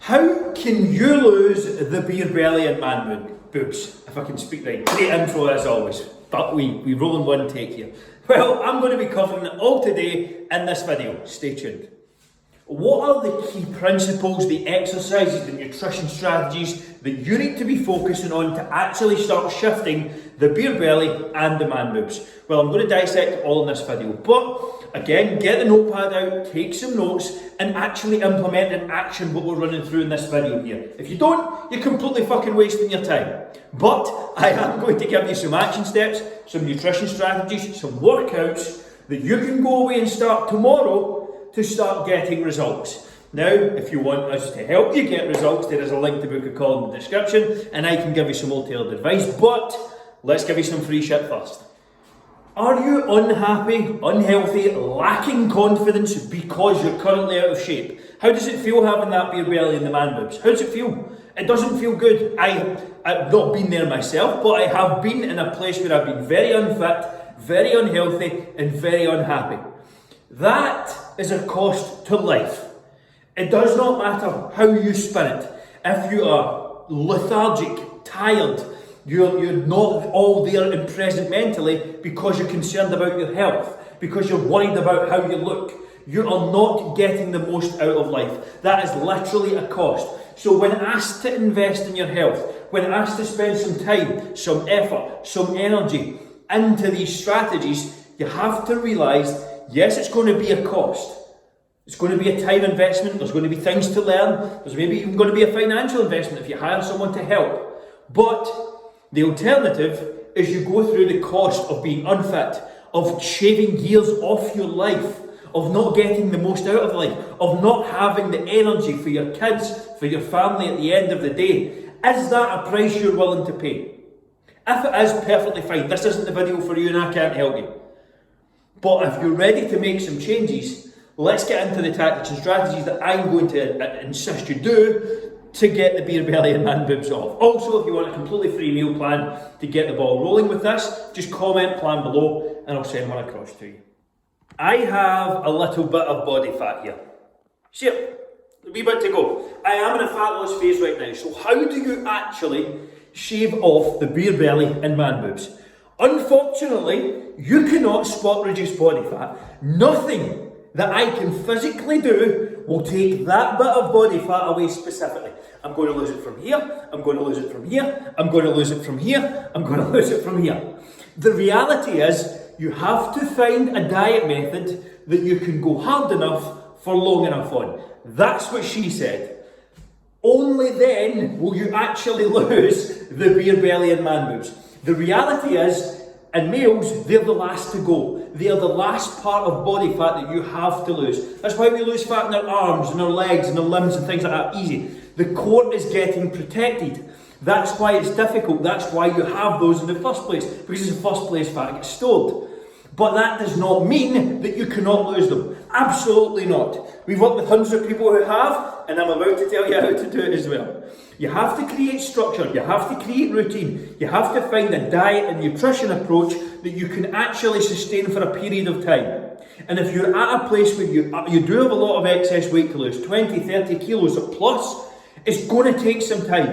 How can you lose the beer belly and man boobs? If I can speak right. Great intro as always, but we roll in one take here. Well, I'm going to be covering it all today in this video. Stay tuned. What are the key principles, the exercises, the nutrition strategies that you need to be focusing on to actually start shifting the beer belly and the man boobs? Well, I'm going to dissect it all in this video, but again, get the notepad out, take some notes, and actually implement in action what we're running through in this video here. If you don't, you're completely fucking wasting your time. But I am going to give you some action steps, some nutrition strategies, some workouts that you can go away and start tomorrow to start getting results. Now, if you want us to help you get results, there is a link to book a call in the description, and I can give you some more tailored advice, but let's give you some free shit first. Are you unhappy, unhealthy, lacking confidence because you're currently out of shape? How does it feel having that beer belly and the man boobs? How does it feel? It doesn't feel good. I've not been there myself, but I have been in a place where I've been very unfit, very unhealthy, and very unhappy. That is a cost to life. It does not matter how you spin it. If you are lethargic, tired, you're not all there and present mentally because you're concerned about your health, because you're worried about how you look, you are not getting the most out of life. That is literally a cost. So when asked to invest in your health, when asked to spend some time, some effort, some energy into these strategies, you have to realise, yes, it's going to be a cost. It's going to be a time investment. There's going to be things to learn. There's maybe even going to be a financial investment if you hire someone to help. But the alternative is you go through the cost of being unfit, of shaving years off your life, of not getting the most out of life, of not having the energy for your kids, for your family at the end of the day. Is that a price you're willing to pay? If it is, perfectly fine. This isn't the video for you and I can't help you. But if you're ready to make some changes, let's get into the tactics and strategies that I'm going to insist you do to get the beer belly and man boobs off. Also, if you want a completely free meal plan to get the ball rolling with this, just comment plan below and I'll send one across to you. I have a little bit of body fat here. See it? A wee bit to go. I am in a fat loss phase right now, so how do you actually shave off the beer belly and man boobs? Unfortunately, you cannot spot reduce body fat. Nothing that I can physically do will take that bit of body fat away specifically. I'm going to lose it from here, I'm going to lose it from here, I'm going to lose it from here, I'm going to lose it from here. The reality is, you have to find a diet method that you can go hard enough for long enough on. That's what she said. Only then will you actually lose the beer belly and man boobs. The reality is, in males, they're the last to go. They are the last part of body fat that you have to lose. That's why we lose fat in our arms and our legs and our limbs and things like that easy. The core is getting protected. That's why it's difficult. That's why you have those in the first place, because it's the first place fat gets stored. But that does not mean that you cannot lose them. Absolutely not. We've worked with hundreds of people who have, and I'm about to tell you how to do it as well. You have to create structure, you have to create routine, you have to find a diet and nutrition approach that you can actually sustain for a period of time. And if you're at a place where you do have a lot of excess weight to lose, 20, 30 kilos or plus, it's going to take some time.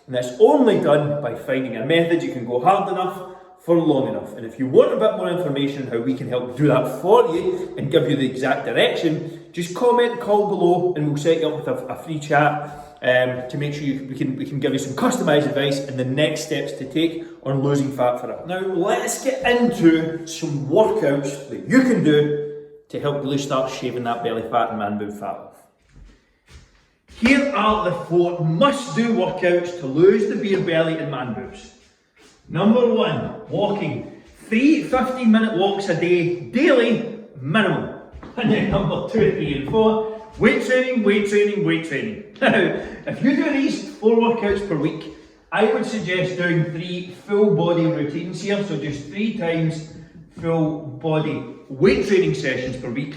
And that's only done by finding a method you can go hard enough for long enough. And if you want a bit more information on how we can help do that for you and give you the exact direction, just comment, call below, and we'll set you up with a free chat to make sure we can give you some customised advice and the next steps to take on losing fat for it. Now let's get into some workouts that you can do to help really start shaving that belly fat and man boob fat off. Here are the 4 must-do workouts to lose the beer belly and man boobs. Number 1, walking. 3 15-minute walks a day, daily, minimum. And then number 2, 3 and 4, weight training, weight training, weight training. Now, if you do these 4 workouts per week, I would suggest doing 3 full body routines here. So just 3 times full body weight training sessions per week.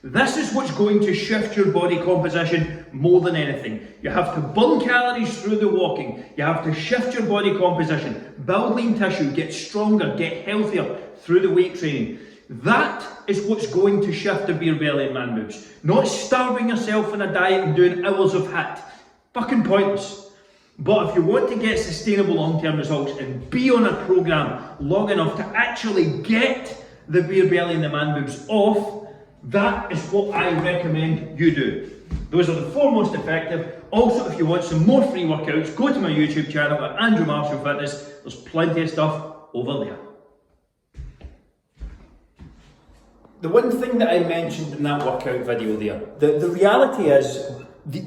This is what's going to shift your body composition more than anything. You have to burn calories through the walking. You have to shift your body composition, build lean tissue, get stronger, get healthier through the weight training. That is what's going to shift the beer belly and man boobs. Not starving yourself in a diet and doing hours of HIIT. Fucking pointless. But if you want to get sustainable long-term results and be on a program long enough to actually get the beer belly and the man boobs off, that is what I recommend you do. Those are the 4 most effective. Also, if you want some more free workouts, go to my YouTube channel at Andrew Marshall Fitness. There's plenty of stuff over there. The one thing that I mentioned in that workout video there, the reality is,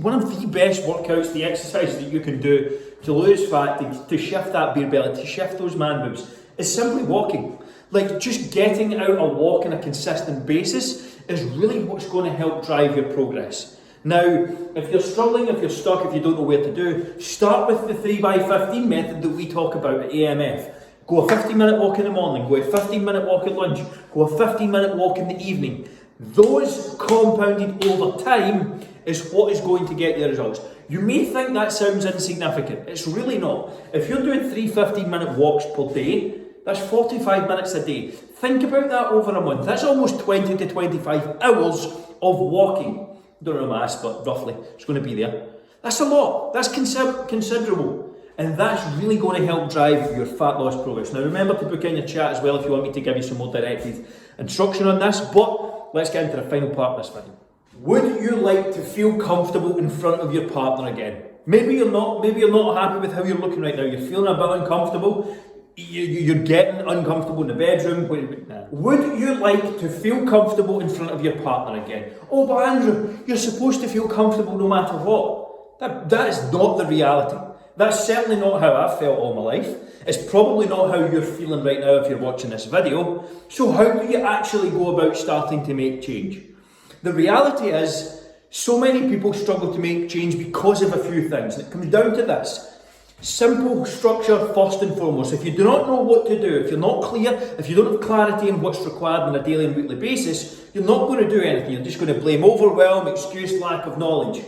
one of the best workouts, the exercise that you can do to lose fat, to shift that beer belly, to shift those man boobs, is simply walking. Like, just getting out a walk on a consistent basis is really what's going to help drive your progress. Now, if you're struggling, if you're stuck, if you don't know where to do, start with the 3x15 method that we talk about at AMF. Go a 15-minute walk in the morning, go a 15-minute walk at lunch, go a 15-minute walk in the evening. Those compounded over time is what is going to get you results. You may think that sounds insignificant. It's really not. If you're doing 3 15-minute walks per day, that's 45 minutes a day. Think about that over a month. That's almost 20 to 25 hours of walking. Don't know maths, but roughly, it's going to be there. That's a lot. That's considerable. And that's really going to help drive your fat loss progress. Now remember to book in your chat as well if you want me to give you some more directed instruction on this, but let's get into the final part of this video. Would you like to feel comfortable in front of your partner again? Maybe you're not happy with how you're looking right now. You're feeling a bit uncomfortable. You're getting uncomfortable in the bedroom. Would you like to feel comfortable in front of your partner again? Oh, but Andrew, you're supposed to feel comfortable no matter what. That is not the reality. That's certainly not how I've felt all my life. It's probably not how you're feeling right now if you're watching this video. So how do you actually go about starting to make change? The reality is, so many people struggle to make change because of a few things. And it comes down to this. Simple structure first and foremost. If you do not know what to do, if you're not clear, if you don't have clarity in what's required on a daily and weekly basis, you're not going to do anything. You're just going to blame overwhelm, excuse, lack of knowledge.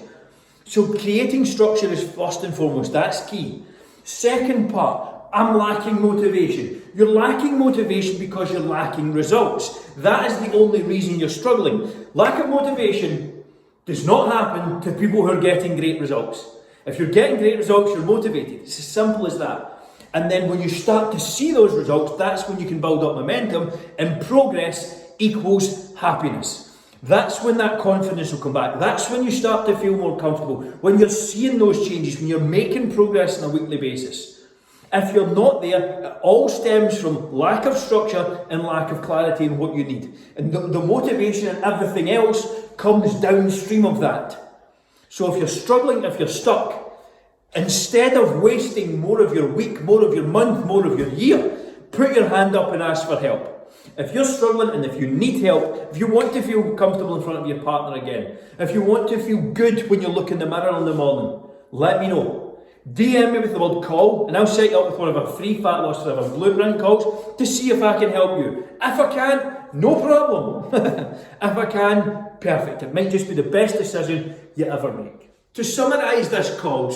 So creating structure is first and foremost. That's key. Second part, I'm lacking motivation. You're lacking motivation because you're lacking results. That is the only reason you're struggling. Lack of motivation does not happen to people who are getting great results. If you're getting great results, you're motivated. It's as simple as that. And then when you start to see those results, that's when you can build up momentum, and progress equals happiness. That's when that confidence will come back. That's when you start to feel more comfortable. When you're seeing those changes, when you're making progress on a weekly basis. If you're not there, it all stems from lack of structure and lack of clarity in what you need. And the motivation and everything else comes downstream of that. So if you're struggling, if you're stuck, instead of wasting more of your week, more of your month, more of your year, put your hand up and ask for help. If you're struggling and if you need help, if you want to feel comfortable in front of your partner again, if you want to feel good when you look in the mirror in the morning, let me know. DM me with the word call and I'll set you up with one of our free Fat Loss Forever blueprint calls to see if I can help you. If I can, no problem. If I can, perfect. It might just be the best decision you ever make. To summarise this call, to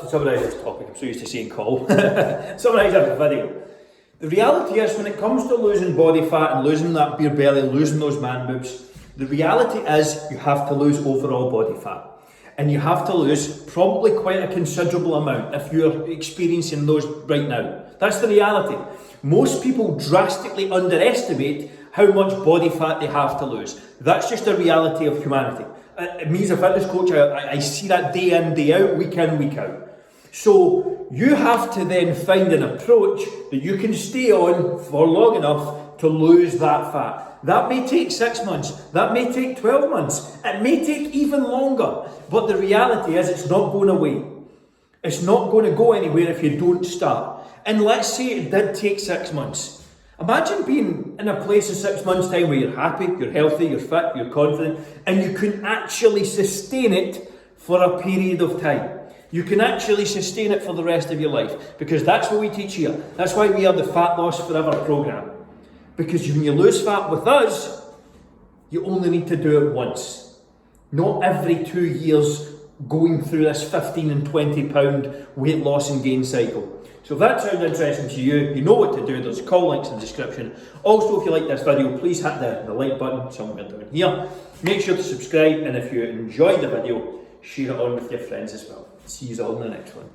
summarise this topic, I'm so used to saying call, summarise this video. The reality is, when it comes to losing body fat and losing that beer belly, losing those man boobs, the reality is you have to lose overall body fat. And you have to lose probably quite a considerable amount if you're experiencing those right now. That's the reality. Most people drastically underestimate how much body fat they have to lose. That's just the reality of humanity. Me as a fitness coach, I see that day in, day out, week in, week out. So you have to then find an approach that you can stay on for long enough to lose that fat. That may take 6 months, that may take 12 months, it may take even longer. But the reality is it's not going away. It's not going to go anywhere if you don't start. And let's say it did take 6 months. Imagine being in a place in 6 months' time where you're happy, you're healthy, you're fit, you're confident, and you can actually sustain it for a period of time. You can actually sustain it for the rest of your life, because that's what we teach here. That's why we are the Fat Loss Forever program. Because when you lose fat with us, you only need to do it once. Not every 2 years going through this 15 and 20 pound weight loss and gain cycle. So if that sounds interesting to you, you know what to do. There's call links in the description. Also, if you like this video, please hit the like button somewhere down here. Make sure to subscribe, and if you enjoyed the video, share it on with your friends as well. See you all in the next one.